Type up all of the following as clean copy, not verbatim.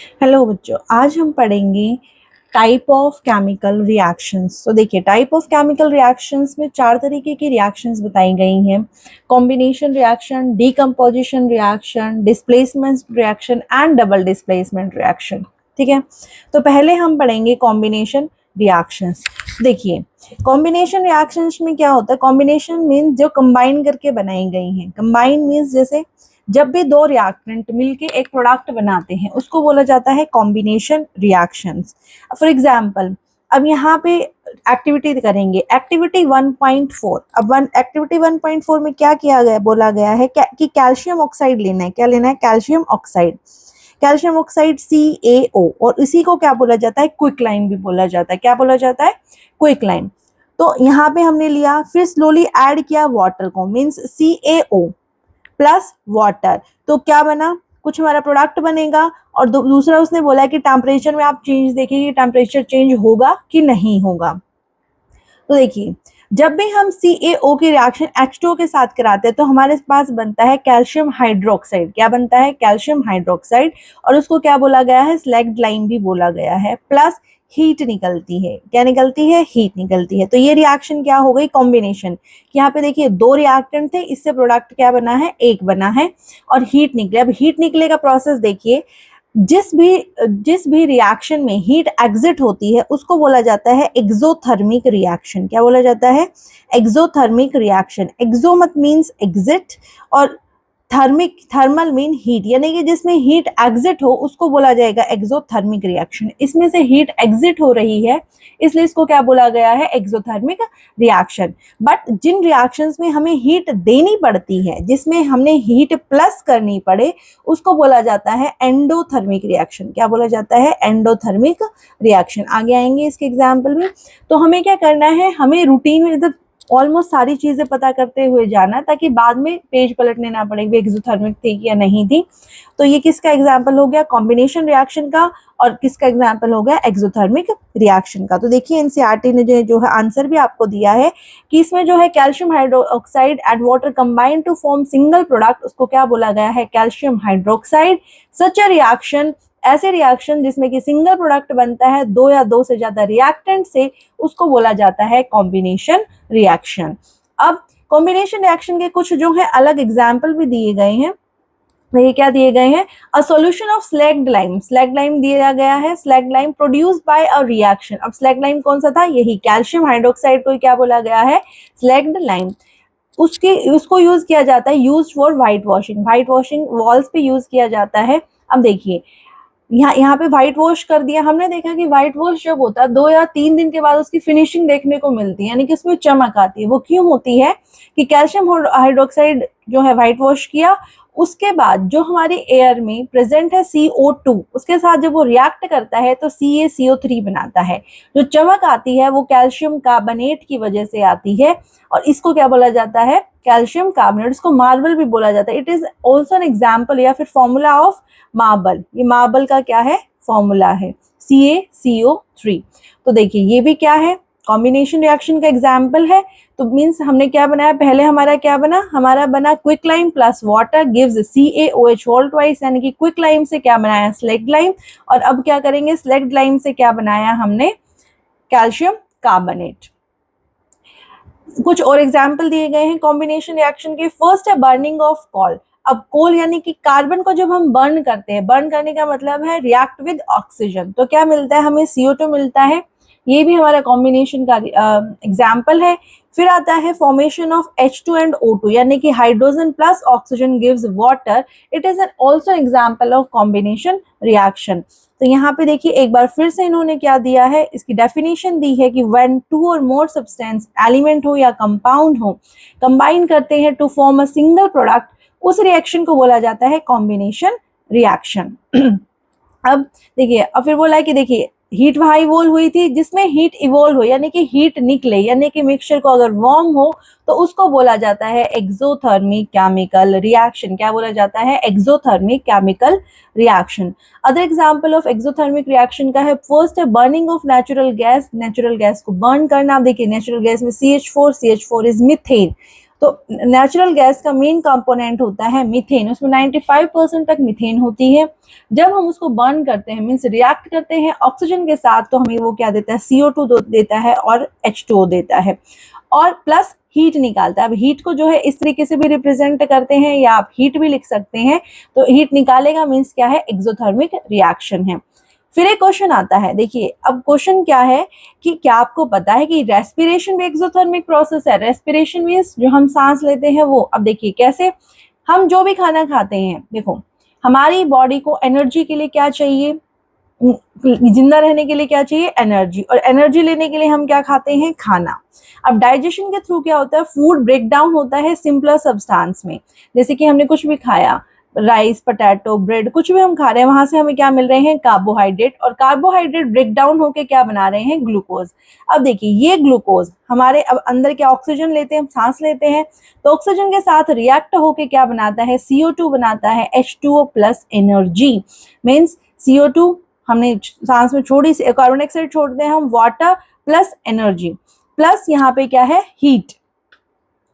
Hello बच्चों, आज हम पढ़ेंगे टाइप ऑफ केमिकल रिएक्शंस। तो देखिए, टाइप ऑफ केमिकल रिएक्शंस में चार तरीके की रिएक्शंस बताई गई हैं: combination reaction, decomposition reaction, displacement reaction and double displacement reaction. ठीक है, तो पहले हम पढ़ेंगे कॉम्बिनेशन रिएक्शंस। देखिए, कॉम्बिनेशन रिएक्शंस में क्या होता है? कॉम्बिनेशन मीन्स जो कंबाइन करके बनाई गई हैं। कंबाइन मीन्स जैसे जब भी दो रिएक्टेंट मिलके एक प्रोडक्ट बनाते हैं उसको बोला जाता है कॉम्बिनेशन रिएक्शंस। फॉर एग्जांपल, अब यहाँ पे एक्टिविटी करेंगे, एक्टिविटी 1.4। अब एक्टिविटी 1.4 में क्या किया गया, बोला गया है कि कैल्शियम ऑक्साइड लेना है। क्या लेना है? Calcium oxide. Calcium oxide CaO, और इसी को क्या बोला जाता है? क्विकलाइम भी बोला जाता है। क्या बोला जाता है? क्विकलाइम। तो यहाँ पे हमने लिया, फिर स्लोली ऐड किया वाटर को, मीन्स CaO प्लस वाटर। तो क्या बना? कुछ हमारा प्रोडक्ट बनेगा। और दूसरा उसने बोला है कि टेम्परेचर में आप चेंज देखिए कि टेम्परेचर चेंज होगा कि नहीं होगा। तो देखिए, जब भी हम CaO की रिएक्शन H2O के साथ कराते हैं तो हमारे पास बनता है कैल्शियम हाइड्रोक्साइड। क्या बनता है? Calcium hydroxide. और उसको क्या बोला गया है? स्लैग्ड लाइम भी बोला गया है। प्लस हीट निकलती है। क्या निकलती है? हीट निकलती है। तो ये रिएक्शन क्या हो गई? कॉम्बिनेशन। यहाँ पे देखिए, दो रिएक्टेंट थे, इससे प्रोडक्ट क्या बना है? एक बना है और हीट निकले। अब हीट निकले का प्रोसेस देखिए, जिस भी रिएक्शन में हीट एग्जिट होती है उसको बोला जाता है एक्सोथर्मिक रिएक्शन। क्या बोला जाता है? Exothermic reaction. एक्सो मत मीन्स एग्जिट, और थर्मिक, थर्मल मीन हीट, यानी कि जिसमें हीट एग्जिट हो उसको बोला जाएगा एक्सोथर्मिक रिएक्शन। इसमें से हीट एग्जिट हो रही है, इसलिए इसको क्या बोला गया है? Exothermic reaction. बट जिन रिएक्शंस में हमें हीट देनी पड़ती है, जिसमें हमने हीट प्लस करनी पड़े, उसको बोला जाता है एंडोथर्मिक रिएक्शन। क्या बोला जाता है? Endothermic reaction. आगे आएंगे इसके एग्जाम्पल में। तो हमें क्या करना है? हमें रूटीन में ऑलमोस्ट सारी चीजें पता करते हुए जाना, ताकि बाद में पेज पलटने ना पड़े भी एक्सोथर्मिक थी या नहीं थी। तो ये किसका एग्जाम्पल हो गया? कॉम्बिनेशन रिएक्शन का। और किसका एग्जाम्पल हो गया? एक्सोथर्मिक रिएक्शन का। तो देखिए, एनसीईआरटी ने जो है आंसर भी आपको दिया है कि इसमें जो है calcium hydroxide and water combine to form single product, उसको क्या बोला गया है? Calcium hydroxide. Such a reaction, ऐसे रिएक्शन जिसमें कि सिंगल प्रोडक्ट बनता है दो या दो से ज्यादा रिएक्टेंट से, उसको बोला जाता है कॉम्बिनेशन रिएक्शन। अब कॉम्बिनेशन रिएक्शन के कुछ जो है अलग एग्जाम्पल भी दिए गए हैं। ये क्या दिए गए हैं? A solution of slagged lime. Slagged lime दिया गया है, slagged lime produced by a reaction. अब स्लैग्ड लाइम कौन सा था? यही कैल्शियम हाइड्रोक्साइड को क्या बोला गया है? Slagged lime. उसको यूज किया जाता है, use for white washing. White washing walls पे यूज किया जाता है। अब देखिए, यहाँ पे व्हाइट वॉश कर दिया, हमने देखा कि व्हाइट वॉश जब होता है 2 या 3 दिन के बाद उसकी फिनिशिंग देखने को मिलती है, यानी कि उसमें चमक आती है। वो क्यों होती है? कि कैल्शियम हाइड्रोक्साइड जो है व्हाइट वॉश किया, उसके बाद जो हमारे एयर में प्रेजेंट है CO2, उसके साथ जब वो रिएक्ट करता है तो CaCO3 बनाता है। जो चमक आती है वो कैल्शियम कार्बोनेट की वजह से आती है, और इसको क्या बोला जाता है? Calcium carbonate. इसको मार्बल भी बोला जाता है। It is also an example या फिर फॉर्मूला ऑफ मार्बल। ये मार्बल का क्या है? फॉर्मूला है CaCO3। तो देखिए, ये भी क्या है? कॉम्बिनेशन रिएक्शन का एग्जाम्पल है। तो मीन्स हमने क्या बनाया? पहले हमारा क्या बना? हमारा बना quicklime plus water gives CaOH whole twice, यानी कि क्विकलाइम से क्या बनाया? Slaked lime. और अब क्या करेंगे? स्लैग्ड लाइम से क्या बनाया हमने? Calcium carbonate. कुछ और एग्जाम्पल दिए गए हैं कॉम्बिनेशन रिएक्शन के। फर्स्ट है बर्निंग ऑफ कोल। अब कोल यानी कि कार्बन को जब हम बर्न करते हैं, बर्न करने का मतलब है रिएक्ट विद ऑक्सीजन, तो क्या मिलता है? हमें CO2 मिलता है। ये भी हमारा कॉम्बिनेशन का एग्जाम्पल है। फिर आता है formation of H2 and O2, यानी कि hydrogen plus oxygen gives water. It is an also example of combination reaction. तो यहाँ पे देखिए, एक बार फिर से इन्होंने क्या दिया है? इसकी डेफिनेशन दी है कि व्हेन टू और मोर सब्सटेंस, एलिमेंट हो या कंपाउंड हो, कंबाइन करते हैं to form a single product, उस रिएक्शन को बोला जाता है कॉम्बिनेशन रिएक्शन। अब देखिए, अब फिर बोला है कि देखिए, हीट वहां इवोल्व हुई थी जिसमें हीट इवोल्व हो, यानी कि हीट निकले, यानी कि मिक्सचर को अगर वार्म हो तो उसको बोला जाता है एक्सोथर्मिक केमिकल रिएक्शन। क्या बोला जाता है? Exothermic chemical reaction. Other example of exothermic reaction का है, फर्स्ट है burning of natural gas. Natural gas को बर्न करना। आप देखिए, नेचुरल गैस में CH4 इज मीथेन। तो नेचुरल गैस का मेन कंपोनेंट होता है मीथेन, उसमें 95% तक मीथेन होती है। जब हम उसको बर्न करते हैं, मीन्स रिएक्ट करते हैं ऑक्सीजन के साथ, तो हमें वो क्या देता है, CO2 देता है और H2O देता है, और प्लस हीट निकालता है। अब हीट को जो है इस तरीके से भी रिप्रेजेंट करते हैं, या आप हीट भी लिख सकते हैं। तो हीट निकालेगा मीन्स क्या है, एक्सोथर्मिक रिएक्शन है। फिर एक क्वेश्चन आता है, देखिए अब क्वेश्चन क्या है कि क्या आपको पता है कि रेस्पिरेशन भी एक्सोथर्मिक प्रोसेस है। रेस्पिरेशन मीन्स जो हम सांस लेते हैं वो। अब देखिए कैसे, हम जो भी खाना खाते हैं, देखो हमारी बॉडी को एनर्जी के लिए क्या चाहिए, जिंदा रहने के लिए क्या चाहिए, एनर्जी, और एनर्जी लेने के लिए हम क्या खाते हैं, खाना। अब डाइजेशन के थ्रू क्या होता है, फूड ब्रेक डाउन होता है सिंपलर सब्सटेंस में। जैसे कि हमने कुछ भी खाया, राइस, पोटैटो, ब्रेड, कुछ भी हम खा रहे हैं, वहां से हमें क्या मिल रहे हैं, कार्बोहाइड्रेट, और कार्बोहाइड्रेट ब्रेक डाउन होके क्या बना रहे हैं, ग्लूकोज। अब देखिए ये ग्लूकोज हमारे अब अंदर क्या, ऑक्सीजन लेते हैं, हम सांस लेते हैं, तो ऑक्सीजन के साथ रिएक्ट होके क्या बनाता है, CO2 बनाता है, H2O plus energy. Means CO2 हमने सांस में छोड़ी, कार्बन डाइऑक्साइड छोड़ते हैं हम, वाटर प्लस एनर्जी, प्लस यहाँ पे क्या है, हीट,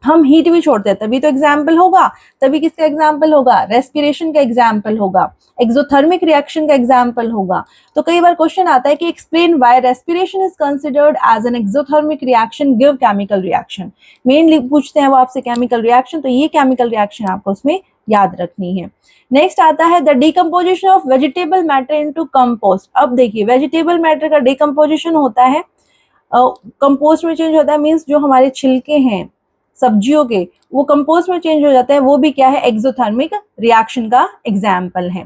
हम हीट भी छोड़ते हैं, तभी तो एग्जाम्पल होगा। तभी किसका एग्जाम्पल होगा, रेस्पिरेशन का एग्जाम्पल होगा, एक्सोथर्मिक रिएक्शन का एग्जाम्पल होगा। तो कई बार क्वेश्चन आता है कि explain why respiration is considered as an exothermic reaction, give chemical reaction. Mainly पूछते हैं वो आपसे केमिकल रिएक्शन, तो ये केमिकल रिएक्शन आपको उसमें याद रखनी है। नेक्स्ट आता है the decomposition of vegetable matter into compost. अब देखिए वेजिटेबल मैटर का डिकम्पोजिशन होता है, कंपोस्ट में चेंज होता है, मीन्स जो हमारे छिलके हैं सब्जियों के, वो कंपोस्ट में चेंज हो जाता है, वो भी क्या है, एक्सोथर्मिक रिएक्शन का एग्जाम्पल है।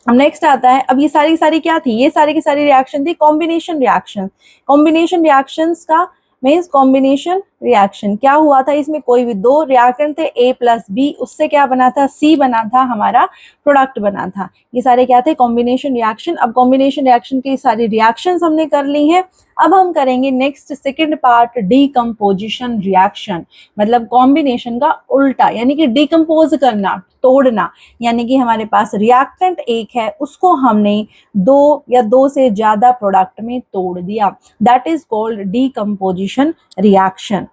अब नेक्स्ट आता है, अब ये सारी क्या थी, ये सारी की सारी रिएक्शन थी कॉम्बिनेशन रिएक्शन। कॉम्बिनेशन रिएक्शंस का मीन्स कॉम्बिनेशन रिएक्शन क्या हुआ था, इसमें कोई भी दो रिएक्टेंट थे A प्लस B, उससे क्या बना था, C बना था, हमारा प्रोडक्ट बना था। ये सारे क्या थे, कॉम्बिनेशन रिएक्शन। अब कॉम्बिनेशन रिएक्शन की सारी रिएक्शंस हमने कर ली हैं। अब हम करेंगे next second part, decomposition reaction, मतलब कॉम्बिनेशन का उल्टा, यानी कि डीकम्पोज करना, तोड़ना। यानी कि हमारे पास रिएक्टेंट एक है, उसको हमने दो या दो से ज्यादा प्रोडक्ट में तोड़ दिया, that is called decomposition reaction.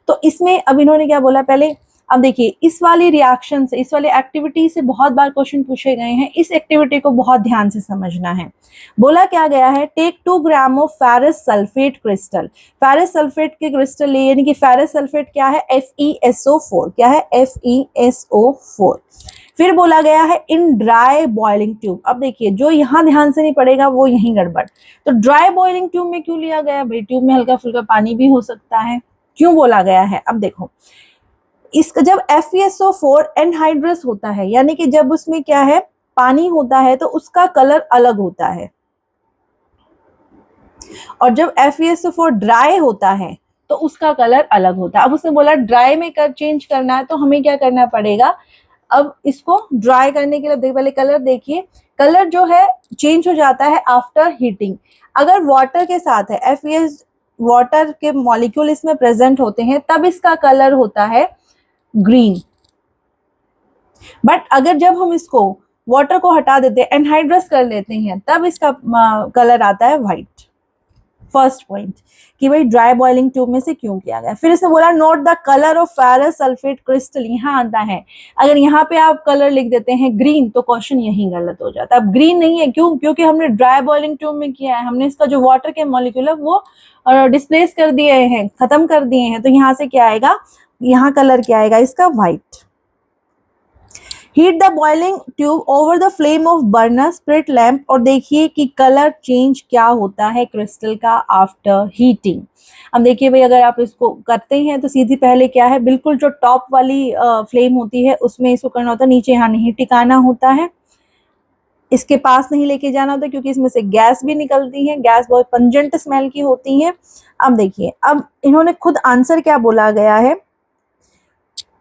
तो इसमें अब इन्होंने क्या बोला पहले, अब देखिए इस वाली रिएक्शन से, इस वाली एक्टिविटी से बहुत बार क्वेश्चन पूछे गए हैं, इस एक्टिविटी को बहुत ध्यान से समझना है। बोला क्या गया है, take 2 gram of ferrous sulphate crystal. Ferrous sulphate के क्रिस्टल लिए, यानी कि फेरस सल्फेट क्या है, FeSO4, क्या है, FeSO4। फिर बोला गया है इन ड्राई बॉइलिंग ट्यूब। अब देखिए जो यहाँ ध्यान से नहीं पड़ेगा वो यहीं गड़बड़। तो ड्राई बॉइलिंग ट्यूब में क्यों लिया गया भाई, ट्यूब में हल्का फुल्का पानी भी हो सकता है, क्यों बोला गया है। अब देखो इसका जब FeSO4 एनहाइड्रस होता है, यानी कि जब उसमें क्या है, पानी होता है, तो उसका कलर अलग होता है, और जब FeSO4 ड्राई होता है तो उसका कलर अलग होता है। अब उसने बोला ड्राई में कर चेंज करना है, तो हमें क्या करना पड़ेगा, अब इसको ड्राई करने के लिए पहले कलर देखिए, कलर जो है चेंज हो जाता है आफ्टर हीटिंग। अगर वाटर के साथ है, FeS वाटर के मॉलिक्यूल इसमें प्रेजेंट होते हैं, तब इसका कलर होता है ग्रीन। बट अगर जब हम इसको वाटर को हटा देते हैं, एनहाइड्रस कर लेते हैं, तब इसका कलर आता है व्हाइट। फर्स्ट पॉइंट कि भाई ड्राई बॉइलिंग ट्यूब में से क्यों किया गया। फिर इसने बोला note the colour of ferrous sulphate crystal, यहाँ आता है, अगर यहाँ पे आप कलर लिख देते हैं ग्रीन, तो क्वेश्चन यहीं गलत हो जाता है। अब ग्रीन नहीं है, क्यों, क्योंकि हमने ड्राई बॉइलिंग ट्यूब में किया है, हमने इसका जो वाटर के मॉलिक्यूल है वो डिस्प्लेस कर दिए हैं, खत्म कर दिए हैं, तो यहाँ से क्या आएगा, यहाँ कलर क्या आएगा इसका, white. Heat the boiling tube over the flame of burner spirit lamp, और देखिए कि कलर चेंज क्या होता है क्रिस्टल का आफ्टर हीटिंग। अब देखिए भाई अगर आप इसको करते हैं तो सीधी पहले क्या है, बिल्कुल जो टॉप वाली फ्लेम होती है उसमें इसको करना होता है, नीचे यहाँ नहीं टिकाना होता है, इसके पास नहीं लेके जाना होता, क्योंकि इसमें से गैस भी निकलती है, गैस बहुत पंजेंट स्मेल की होती है। अब देखिए अब इन्होंने खुद आंसर क्या बोला गया है,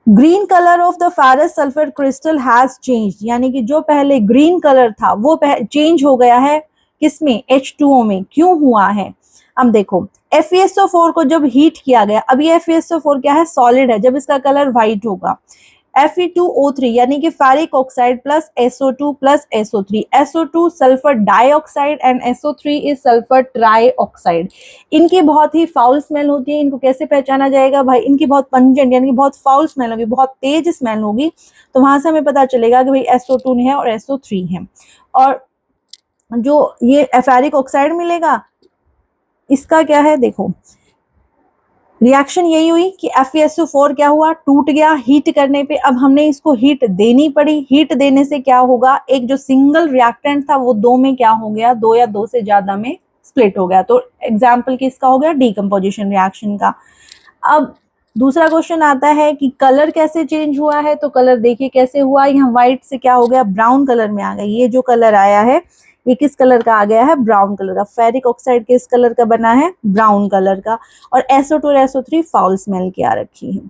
green colour of the ferrous sulphate crystal has change, यानी कि जो पहले ग्रीन कलर था वो चेंज हो गया है किसमें, H2O में। क्यों हुआ है, अब देखो FeSO4 को जब हीट किया गया, अब ये FeSO4 क्या है, सॉलिड है, जब इसका कलर व्हाइट होगा, Fe2O3 यानी कि ferric oxide plus SO2 plus SO3, SO2 sulphur dioxide and SO3 is sulphur trioxide. इनकी बहुत ही फाउल स्मेल होती है। इनको कैसे पहचाना जाएगा भाई, इनकी बहुत पंजेंट यानी कि बहुत फाउल स्मेल होगी, बहुत तेज स्मेल होगी, तो वहां से हमें पता चलेगा कि भाई SO2 है और SO3 है। और जो ये फेरिक ऑक्साइड मिलेगा, इसका क्या है, देखो रिएक्शन यही हुई कि FeSO4 क्या हुआ, टूट गया हीट करने पे। अब हमने इसको हीट देनी पड़ी, हीट देने से क्या होगा, एक जो सिंगल रिएक्टेंट था वो दो में क्या हो गया, दो या दो से ज्यादा में स्प्लिट हो गया। तो एग्जाम्पल किसका हो गया, डीकम्पोजिशन रिएक्शन का। अब दूसरा क्वेश्चन आता है कि कलर कैसे चेंज हुआ है, तो कलर देखिए कैसे हुआ, यहाँ व्हाइट से क्या हो गया, ब्राउन कलर में आ गया। ये जो कलर आया है ये किस कलर का आ गया है, ब्राउन कलर का। फेरिक ऑक्साइड किस कलर का बना है, ब्राउन कलर का। और SO2 और SO3 फाउल स्मेल की आ रखी है।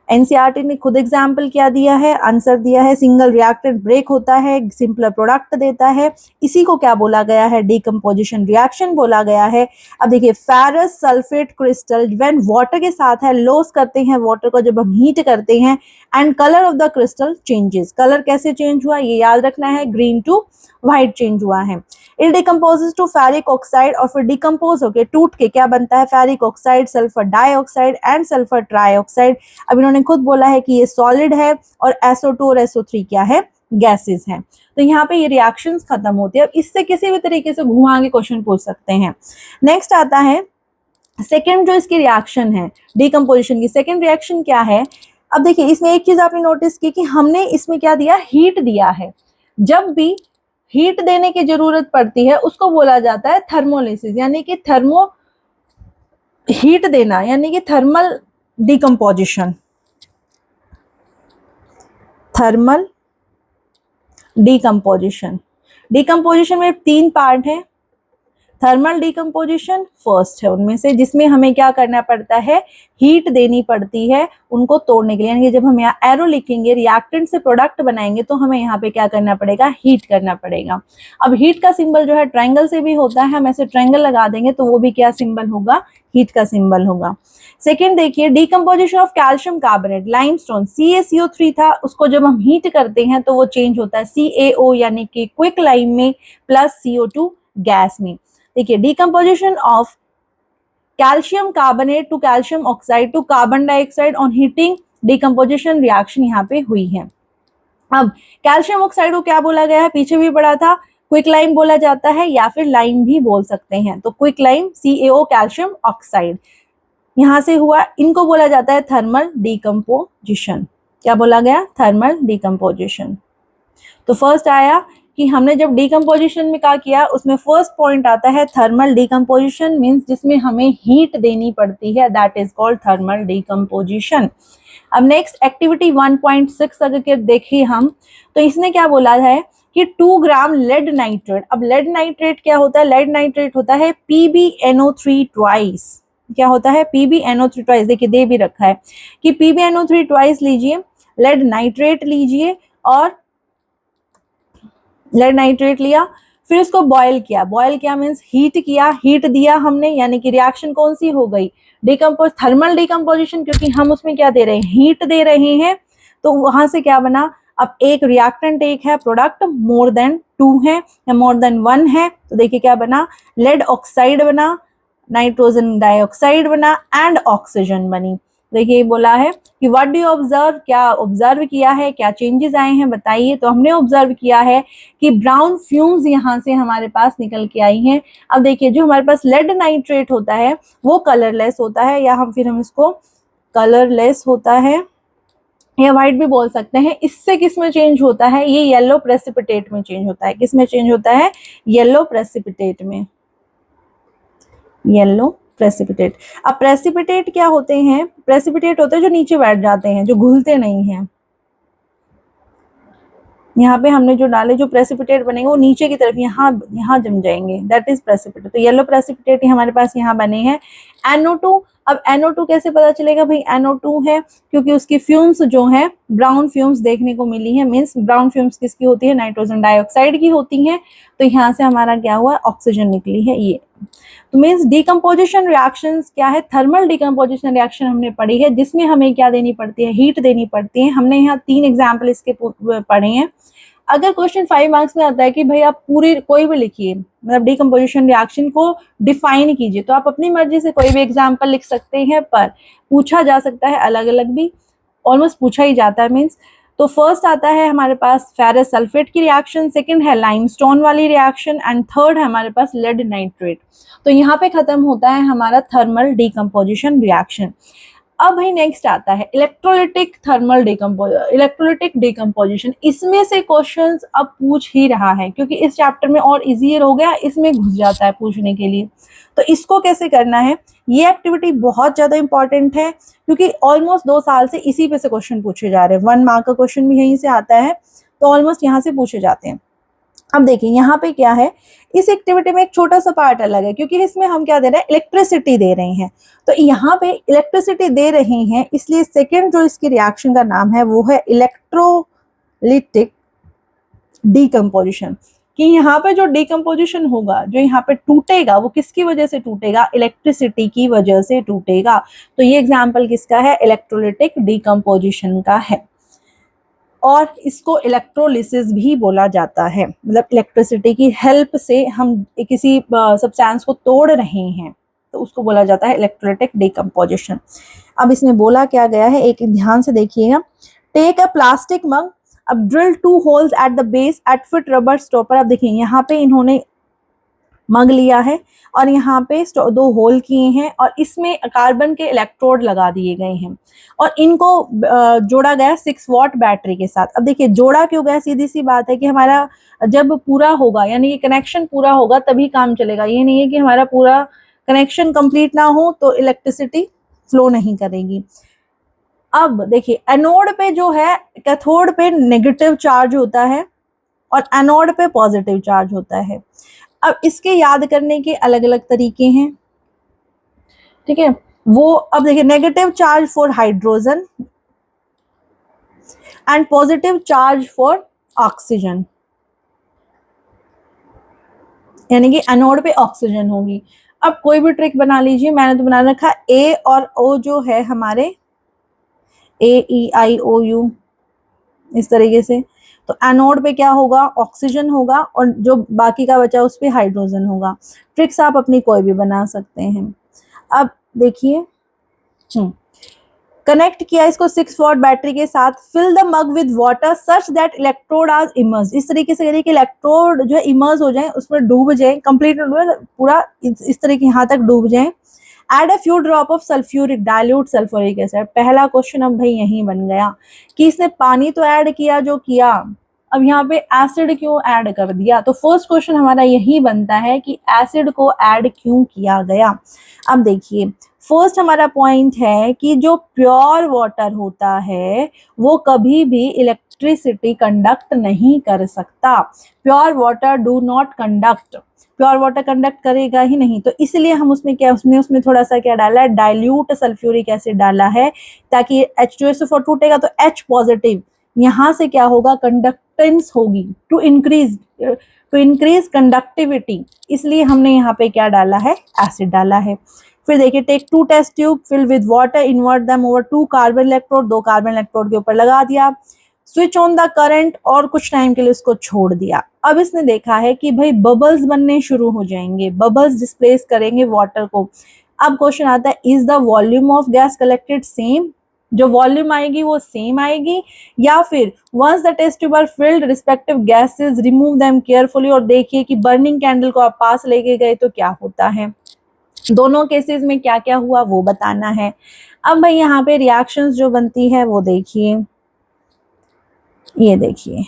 एनसीईआरटी ने खुद एग्जाम्पल क्या दिया है, आंसर दिया है, सिंगल रिएक्टेंट ब्रेक होता है, सिंपलर प्रोडक्ट देता है, इसी को क्या बोला गया है, डीकम्पोजिशन रिएक्शन बोला गया है। अब देखिए ferrous sulphate crystal when water के साथ है, लॉस करते हैं वाटर को जब हम हीट करते हैं, and colour of the crystal changes. Colour कैसे चेंज हुआ ये याद रखना है, ग्रीन टू व्हाइट चेंज हुआ है। It decomposes to ferric oxide, और फिर डिकम्पोज होके टूट के क्या बनता है, ferric oxide, sulphur dioxide and sulphur trioxide. अब इन्होंने खुद बोला है कि ये सॉलिड है और SO2 और SO3 क्या है, गैसेस हैं। तो यहाँ पे ये रिएक्शंस खत्म होती है। अब इससे किसी भी तरीके से घुमा के क्वेश्चन पूछ सकते हैं। नेक्स्ट आता है सेकेंड जो इसकी रिएक्शन है डिकम्पोजिशन की, सेकेंड रिएक्शन क्या है। अब देखिए इसमें एक चीज आपने नोटिस की कि हमने इसमें क्या दिया, हीट दिया है। जब भी हीट देने की जरूरत पड़ती है उसको बोला जाता है थर्मोलिसिस, यानी कि थर्मो हीट देना, यानी कि thermal decomposition. Thermal decomposition, decomposition में तीन पार्ट है। थर्मल डिकम्पोजिशन फर्स्ट है उनमें से, जिसमें हमें क्या करना पड़ता है, हीट देनी पड़ती है उनको तोड़ने के लिए। यानी कि जब हम यहाँ एरो लिखेंगे, रिएक्टेंट से प्रोडक्ट बनाएंगे, तो हमें यहाँ पे क्या करना पड़ेगा, हीट करना पड़ेगा। अब हीट का सिंबल जो है ट्रायंगल से भी होता है, हम ऐसे ट्रायंगल लगा देंगे तो वो भी क्या सिंबल होगा, हीट का सिंबल होगा। सेकेंड देखिए decomposition of calcium carbonate, limestone CaCO3 था, उसको जब हम हीट करते हैं तो वो चेंज होता है CaO यानी कि क्विक लाइम में प्लस CO2 गैस में। देखिए decomposition of calcium carbonate to calcium oxide to carbon dioxide on heating, decomposition reaction यहाँ पे हुई है। अब कैल्शियम ऑक्साइड को क्या बोला गया है, पीछे भी पढ़ा था, क्विक लाइम बोला जाता है या फिर लाइम भी बोल सकते हैं। तो quick lime CaO calcium oxide यहां से हुआ, इनको बोला जाता है थर्मल डिकम्पोजिशन। क्या बोला गया, थर्मल डिकम्पोजिशन। तो फर्स्ट आया कि हमने जब डिकम्पोजिशन में क्या किया, उसमें फर्स्ट पॉइंट आता है थर्मल डिकम्पोजिशन, मींस जिसमें हमें हीट देनी पड़ती है, that is called thermal decomposition. अब नेक्स्ट एक्टिविटी 1.6 अगर देखिए हम, तो इसने क्या बोला है कि 2 ग्राम लेड नाइट्रेट। अब लेड नाइट्रेट क्या होता है, लेड नाइट्रेट होता है PbNO3 ट्वाइस। क्या होता है, PbNO3 ट्वाइस, देखिए दे भी रखा है कि PbNO3 ट्वाइस लीजिए, लेड नाइट्रेट लीजिए, और लेड नाइट्रेट लिया, फिर उसको बॉयल किया। बॉयल किया मीन्स हीट किया, हीट दिया हमने, यानी कि रिएक्शन कौन सी हो गई, डिकम्पोज, थर्मल डिकम्पोजिशन, क्योंकि हम उसमें क्या दे रहे हैं, हीट दे रहे हैं। तो वहां से क्या बना, अब एक रिएक्टेंट एक है, प्रोडक्ट मोर देन 2 है या मोर देन 1 है, तो देखिए क्या बना, लेड ऑक्साइड बना, नाइट्रोजन डाइऑक्साइड बना एंड ऑक्सीजन बनी। देखिए बोला है कि व्हाट डू यू ऑब्जर्व, क्या ऑब्जर्व किया है, क्या चेंजेस आए हैं बताइए। तो हमने ऑब्जर्व किया है कि ब्राउन फ्यूम्स यहाँ से हमारे पास निकल के आई हैं। अब देखिए जो हमारे पास लेड नाइट्रेट होता है वो कलरलेस होता है, या हम इसको कलरलेस होता है या व्हाइट भी बोल सकते हैं। इससे किस में चेंज होता है, ये येलो प्रेसिपिटेट में चेंज होता है। किस में चेंज होता है, येलो प्रेसिपिटेट में, येलो प्रेसिपिटेट। अब प्रेसिपिटेट क्या होते हैं, प्रेसिपिटेट होते हैं जो नीचे बैठ जाते हैं, जो घुलते नहीं हैं। यहाँ पे हमने जो डाले, जो प्रेसिपिटेट बनेंगे वो नीचे की तरफ यहाँ जम जाएंगे, दैट इज प्रेसिपिटेट। तो येलो प्रेसिपिटेट हमारे पास यहाँ बने हैं। NO2, अब NO2 कैसे पता चलेगा भाई, NO2 है क्योंकि उसकी फ्यूम्स जो है ब्राउन फ्यूम्स देखने को मिली है, मीन्स ब्राउन फ्यूम्स किसकी होती है, नाइट्रोजन डाइऑक्साइड की होती हैं। तो यहाँ से हमारा क्या हुआ, ऑक्सीजन निकली है, ये तो मीन्स डिकम्पोजिशन रिएक्शंस क्या है, थर्मल डिकम्पोजिशन रिएक्शन हमने पढ़ी है, जिसमें हमें क्या देनी पड़ती है, हीट देनी पड़ती है। हमने यहाँ 3 एग्जाम्पल इसके पढ़े हैं। अगर क्वेश्चन 5 मार्क्स में आता है कि भाई आप पूरी कोई भी लिखिए, मतलब डिकम्पोजिशन रिएक्शन को डिफाइन कीजिए, तो आप अपनी मर्जी से कोई भी एग्जाम्पल लिख सकते हैं, पर पूछा जा सकता है अलग अलग भी, ऑलमोस्ट पूछा ही जाता है मीन्स। तो फर्स्ट आता है हमारे पास फेरस सल्फेट की रिएक्शन, सेकंड है लाइमस्टोन वाली रिएक्शन, एंड थर्ड है हमारे पास लेड नाइट्रेट। तो यहाँ पे खत्म होता है हमारा थर्मल डिकम्पोजिशन रिएक्शन। अब भाई नेक्स्ट आता है इलेक्ट्रोलिटिक इलेक्ट्रोलिटिक डिकम्पोजिशन। इसमें से क्वेश्चंस अब पूछ ही रहा है, क्योंकि इस चैप्टर में और इजियर हो गया, इसमें घुस जाता है पूछने के लिए। तो इसको कैसे करना है, ये एक्टिविटी बहुत ज्यादा इंपॉर्टेंट है, क्योंकि ऑलमोस्ट 2 साल से इसी पे से क्वेश्चन पूछे जा रहे हैं। 1 मार्क का क्वेश्चन भी यहीं से आता है, तो ऑलमोस्ट यहाँ से पूछे जाते हैं। अब देखिए यहाँ पे क्या है, इस एक्टिविटी में एक छोटा सा पार्ट अलग है, क्योंकि इसमें हम क्या दे रहे हैं, इलेक्ट्रिसिटी दे रहे हैं। तो यहाँ पे इलेक्ट्रिसिटी दे रहे हैं, इसलिए सेकेंड जो इसकी रिएक्शन का नाम है वो है इलेक्ट्रोलिटिक डिकम्पोजिशन। कि यहाँ पे जो डिकम्पोजिशन होगा, जो यहाँ पे टूटेगा, वो किसकी वजह से टूटेगा, इलेक्ट्रिसिटी की वजह से टूटेगा। तो ये एग्जाम्पल किसका है, इलेक्ट्रोलिटिक डिकम्पोजिशन का है। और इसको इलेक्ट्रोलिसिस भी बोला जाता है, मतलब इलेक्ट्रिसिटी की हेल्प से हम किसी सब्सटेंस को तोड़ रहे हैं, तो उसको बोला जाता है इलेक्ट्रोलिटिक डिकम्पोजिशन। अब इसमें बोला क्या गया है, एक ध्यान से देखिएगा। टेक अ प्लास्टिक मग, अब drill 2 holes at the base at fit rubber stopper. अब देखिए यहाँ पे इन्होंने मग लिया है और यहाँ पे 2 होल किए हैं, और इसमें कार्बन के इलेक्ट्रोड लगा दिए गए हैं, और इनको जोड़ा गया 6 वॉट बैटरी के साथ। अब देखिए जोड़ा क्यों गया, सीधी सी बात है कि हमारा जब पूरा होगा, यानी कि कनेक्शन पूरा होगा तभी काम चलेगा। ये नहीं है कि हमारा पूरा कनेक्शन कंप्लीट ना हो तो इलेक्ट्रिसिटी फ्लो नहीं करेगी। अब देखिए एनोड पे जो है, कैथोड पे नेगेटिव चार्ज होता है और एनोड पे पॉजिटिव चार्ज होता है। अब इसके याद करने के अलग अलग तरीके हैं, ठीक है। वो अब देखिए, negative charge for hydrogen and positive charge for oxygen, यानी कि एनोड पे ऑक्सीजन होगी। अब कोई भी ट्रिक बना लीजिए, मैंने तो बना रखा ए और ओ जो है हमारे AeIOU इस तरीके से। तो एनोड पे क्या होगा, ऑक्सीजन होगा, और जो बाकी का बचा उस पे हाइड्रोजन होगा। ट्रिक्स आप अपनी कोई भी बना सकते हैं। अब देखिए, कनेक्ट किया इसको 6 वॉट बैटरी के साथ। Fill the mug with water such that electrode are emerge, इस तरीके से करिए कि इलेक्ट्रोड जो है इमर्ज हो जाए, उसमें डूब जाए, कंप्लीट पूरा इस तरीके यहाँ तक डूब जाए। Add a few drop of sulphuric dilute sulphuric acid. पहला क्वेश्चन अब भाई यही बन गया कि इसने पानी तो ऐड किया जो किया, अब यहाँ पे एसिड क्यों ऐड कर दिया। तो फर्स्ट क्वेश्चन हमारा यही बनता है कि एसिड को ऐड क्यों किया गया। अब देखिए, फर्स्ट हमारा पॉइंट है कि जो प्योर वाटर होता है वो कभी भी इलेक्ट्रिसिटी कंडक्ट नहीं कर सकता। Pure water do not conduct, pure water conduct करेगा ही नहीं। तो इसलिए हम उसमें क्या, उसमें थोड़ा सा क्या डाला है, डाइल्यूट सल्फ्यूरिक एसिड डाला है, ताकि H2SO4 टूटेगा तो H पॉजिटिव यहाँ से क्या होगा, कंडक्टेंस होगी, टू इंक्रीज कंडक्टिविटी। इसलिए हमने यहाँ पे क्या डाला है, एसिड डाला है। फिर देखिए, take 2 test tube, fill with water, invert them over 2 carbon electrode, 2 carbon electrode के ऊपर लगा दिया, स्विच ऑन द करंट, और कुछ टाइम के लिए उसको छोड़ दिया। अब इसने देखा है कि भाई बबल्स बनने शुरू हो जाएंगे, बबल्स डिस्प्लेस करेंगे वाटर को। अब क्वेश्चन आता है, is the volume of gas collected same, जो वॉल्यूम आएगी वो सेम आएगी, या फिर once the test tube are filled respective gases remove them carefully. और देखिए कि बर्निंग कैंडल को आप पास लेके गए तो क्या होता है, दोनों केसेस में क्या क्या हुआ वो बताना है। अब भाई यहाँ पे रिएक्शंस जो बनती है वो देखिए, ये देखिए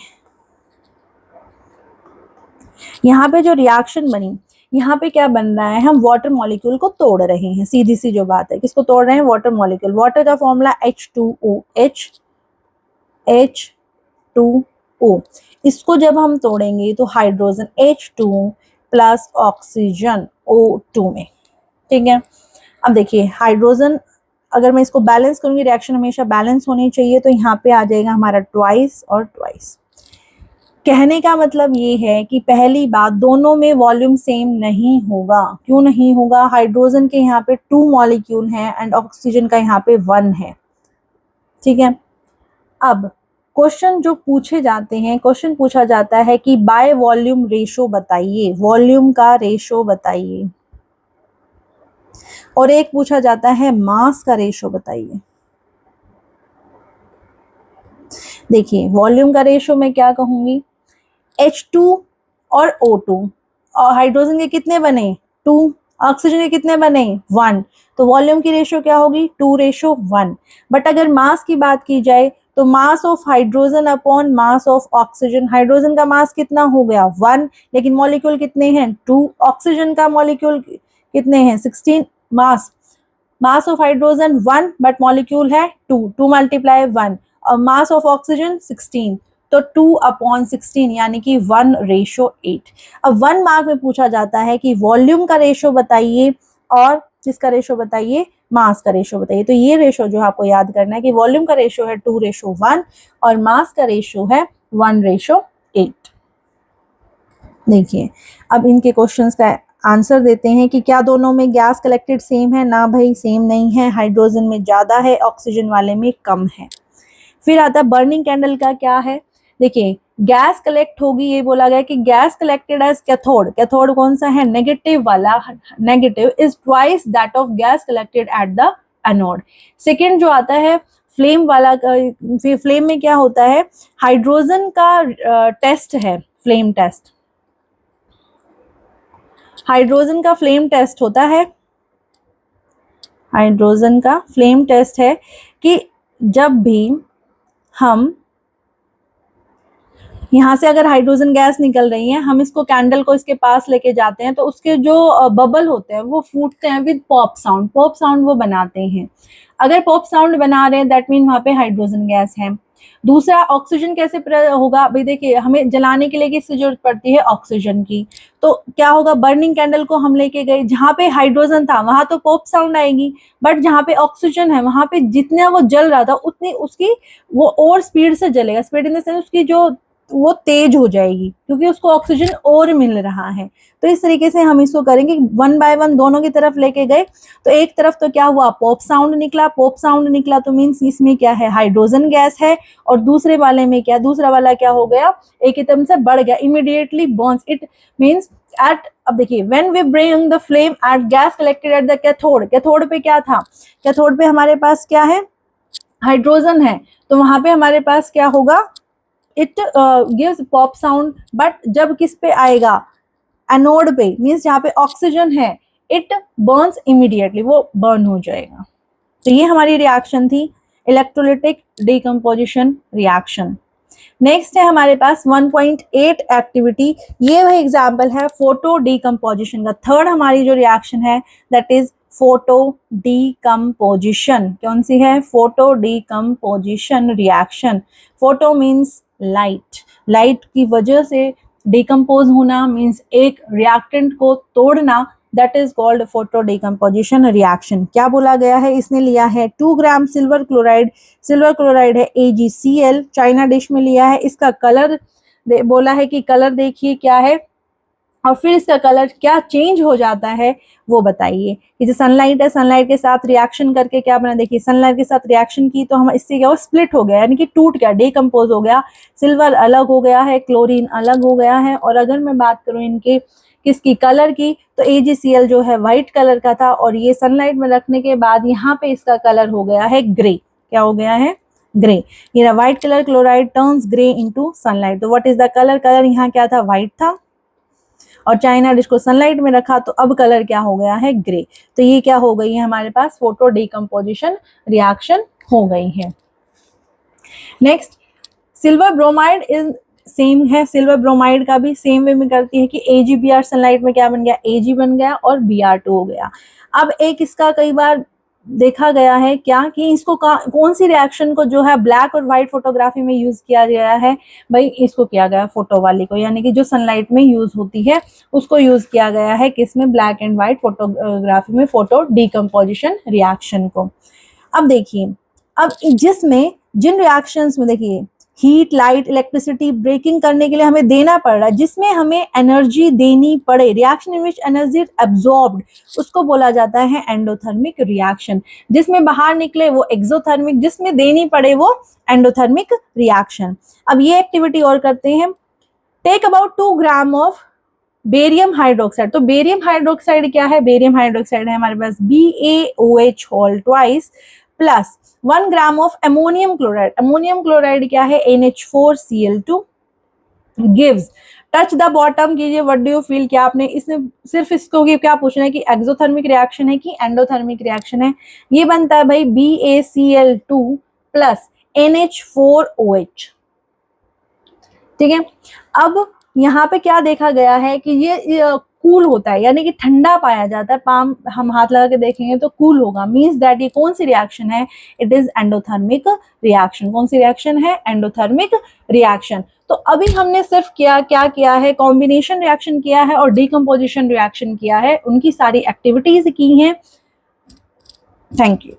यहाँ पे जो रिएक्शन बनी, यहाँ पे क्या बन रहा है, हम वाटर मॉलिक्यूल को तोड़ रहे हैं, सीधी सी जो बात है। किसको तोड़ रहे हैं, वाटर मॉलिक्यूल। वाटर का फॉर्मूला H2O, H2O। इसको जब हम तोड़ेंगे तो hydrogen H2 plus oxygen O2 में, ठीक है। अब देखिए हाइड्रोजन, अगर मैं इसको बैलेंस करूंगी, रिएक्शन हमेशा बैलेंस होनी चाहिए, तो यहाँ पे आ जाएगा हमारा ट्वाइस और ट्वाइस। कहने का मतलब ये है कि पहली बात, दोनों में वॉल्यूम सेम नहीं होगा। क्यों नहीं होगा? हाइड्रोजन के यहाँ पे 2 मॉलिक्यूल हैं एंड ऑक्सीजन का यहाँ पे 1 है। ठीक है, अब क्वेश्चन जो पूछे जाते हैं, क्वेश्चन पूछा जाता है कि बाय वॉल्यूम रेशो बताइए, वॉल्यूम का रेशो बताइए, और एक पूछा जाता है मास का रेशो बताइए। देखिए, वॉल्यूम का रेशो मैं क्या कहूंगी, H2 और O2, और हाइड्रोजन के कितने बने 2, ऑक्सीजन के कितने बने 1, तो वॉल्यूम की रेशियो क्या होगी 2:1। बट अगर मास की बात की जाए तो मास of hydrogen upon mass of oxygen, hydrogen का मास कितना हो गया 1, लेकिन मॉलिक्यूल कितने हैं 2, ऑक्सीजन का मॉलिक्यूल कितने हैं 16, mass mass of hydrogen 1 but molecule है 2, 2 मल्टीप्लाई 1, और मास ऑफ ऑक्सीजन 16, तो 2/16 यानी कि 1:8। अब 1 मार्क में पूछा जाता है कि वॉल्यूम का रेशो बताइए और किसका रेशो बताइए, मास का रेशो बताइए। तो ये रेशो जो आपको याद करना है कि वॉल्यूम का रेशो है 2:1 और मास का रेशो है 1:8। देखिए, अब इनके क्वेश्चंस का आंसर देते हैं कि क्या दोनों में गैस कलेक्टेड सेम है? ना भाई, सेम नहीं है, हाइड्रोजन में ज़्यादा है, ऑक्सीजन वाले में कम है। फिर आता है बर्निंग कैंडल का क्या है। देखिए, गैस कलेक्ट होगी, ये बोला गया कि gas collected as cathode, cathode कौन सा है नेगेटिव वाला, negative is twice that of gas collected at the anode. Second जो आता है फ्लेम वाला, फ्लेम में क्या होता है, हाइड्रोजन का टेस्ट है, फ्लेम टेस्ट, हाइड्रोजन का फ्लेम टेस्ट होता है, हाइड्रोजन का फ्लेम टेस्ट है कि जब भी हम यहाँ से अगर हाइड्रोजन गैस निकल रही है, हम इसको कैंडल को इसके पास लेके जाते हैं तो उसके जो बबल होते हैं वो फूटते हैं with pop sound, pop sound वो बनाते हैं। अगर पॉप साउंड बना रहे हैं दैट मीन वहाँ पे हाइड्रोजन गैस है। दूसरा, ऑक्सीजन कैसे होगा, अभी देखिए हमें जलाने के लिए किसकी जरूरत पड़ती है, ऑक्सीजन की। तो क्या होगा, बर्निंग कैंडल को हम लेके गए, जहाँ पे हाइड्रोजन था वहां तो पॉप साउंड आएगी, बट जहाँ पे ऑक्सीजन है वहां पे जितना वो जल रहा था उतनी उसकी वो और स्पीड से जलेगा, स्पीड इन द सेंस उसकी जो वो तेज हो जाएगी क्योंकि उसको ऑक्सीजन और मिल रहा है। तो इस तरीके से हम इसको करेंगे, 1 बाय 1 दोनों की तरफ लेके गए, तो एक तरफ तो क्या हुआ पॉप साउंड निकला, पॉप साउंड निकला तो मीन्स इसमें क्या है हाइड्रोजन गैस है, और दूसरे वाले में क्या, दूसरा वाला क्या हो गया एक एकदम से बढ़ गया, immediately burns, it means at, अब देखिए when we bring the flame at gas collected at the cathode, cathode पे क्या था, कैथोड पे हमारे पास क्या है हाइड्रोजन है, तो वहां पे हमारे पास क्या होगा, it gives pop sound, but जब किस पे आएगा एनोड पे, मीन्स जहाँ पे ऑक्सीजन है, इट बर्न्स इमीडिएटली, वो बर्न हो जाएगा। तो ये हमारी रिएक्शन थी, इलेक्ट्रोलिटिक डिकम्पोजिशन रिएक्शन। नेक्स्ट है हमारे पास 1.8 एक्टिविटी, ये वही एग्जाम्पल है फोटो डिकम्पोजिशन का। थर्ड हमारी जो रिएक्शन है दैट इज फोटो डिकम्पोजिशन, कौन सी है, photo decomposition reaction. Photo means light, light की वजह से डिकम्पोज होना मीन्स एक रिएक्टेंट को तोड़ना, that is called photo decomposition reaction. क्या बोला गया है, इसने लिया है 2 ग्राम सिल्वर क्लोराइड, सिल्वर क्लोराइड है AgCl, चाइना डिश में लिया है, इसका कलर बोला है कि कलर देखिए क्या है, और फिर इसका कलर क्या चेंज हो जाता है वो बताइए। कि जो सनलाइट है, सनलाइट के साथ रिएक्शन करके क्या बना, देखिए सनलाइट के साथ रिएक्शन की तो हम इससे क्या हो स्प्लिट हो गया, यानी कि टूट गया, डिकम्पोज हो गया, सिल्वर अलग हो गया है, क्लोरीन अलग हो गया है। और अगर मैं बात करूँ इनके किसकी कलर की, तो AgCl जो है व्हाइट कलर का था, और ये सनलाइट में रखने के बाद यहाँ पे इसका कलर हो गया है ग्रे, क्या हो गया है ग्रे। ये white colour chloride turns grey into sunlight, तो what is the colour, colour यहाँ क्या था व्हाइट था, और चाइना डिश को सनलाइट में रखा तो अब कलर क्या हो गया है ग्रे। तो ये क्या हो गई है हमारे पास फोटो डिकम्पोजिशन रिएक्शन हो गई है। Next, silver bromide is same है, सिल्वर ब्रोमाइड का भी सेम वे में करती है कि AgBr सनलाइट में क्या बन गया Ag बन गया और Br2 हो गया। अब एक इसका कई बार देखा गया है क्या कि इसको कौन सी रिएक्शन को जो है ब्लैक और व्हाइट फोटोग्राफी में यूज किया गया है, भाई इसको किया गया फोटो वाली को, यानी कि जो सनलाइट में यूज होती है उसको यूज किया गया है किसमें, ब्लैक एंड व्हाइट फोटोग्राफी में, फोटो डिकम्पोजिशन रिएक्शन को। अब देखिए, अब जिसमें जिन रिएक्शंस में देखिए हीट, लाइट, इलेक्ट्रिसिटी ब्रेकिंग करने के लिए हमें देना पड़ रहा है, जिसमें हमें एनर्जी देनी पड़े, reaction in which energy absorbed, उसको बोला जाता है एंडोथर्मिक रिएक्शन। जिसमें बाहर निकले वो एक्सोथर्मिक, जिसमें देनी पड़े वो एंडोथर्मिक रिएक्शन। अब ये एक्टिविटी और करते हैं। Take about 2 gram of barium hydroxide. तो बेरियम हाइड्रोक्साइड क्या है? बेरियम हाइड्रोक्साइड है हमारे पास BaOH whole twice plus 1 gram of ammonium chloride. Ammonium chloride क्या है? NH4Cl2 gives, touch the bottom कीजिए, व्हाट डू यू फील? क्या आपने इसमें सिर्फ इसको क्या पूछना है कि एक्सोथर्मिक रिएक्शन है कि एंडोथर्मिक रिएक्शन है? ये बनता है भाई BaCl2 प्लस NH4OH। ठीक है, अब यहाँ पे क्या देखा गया है कि ये कूल होता है, यानी कि ठंडा पाया जाता है। पाम हम हाथ लगा के देखेंगे तो कूल होगा, मीन्स दैट ये कौन सी रिएक्शन है? It is endothermic reaction. कौन सी रिएक्शन है? Endothermic reaction. तो अभी हमने सिर्फ क्या किया है? कॉम्बिनेशन रिएक्शन किया है और डिकम्पोजिशन रिएक्शन किया है, उनकी सारी एक्टिविटीज की हैं। Thank you.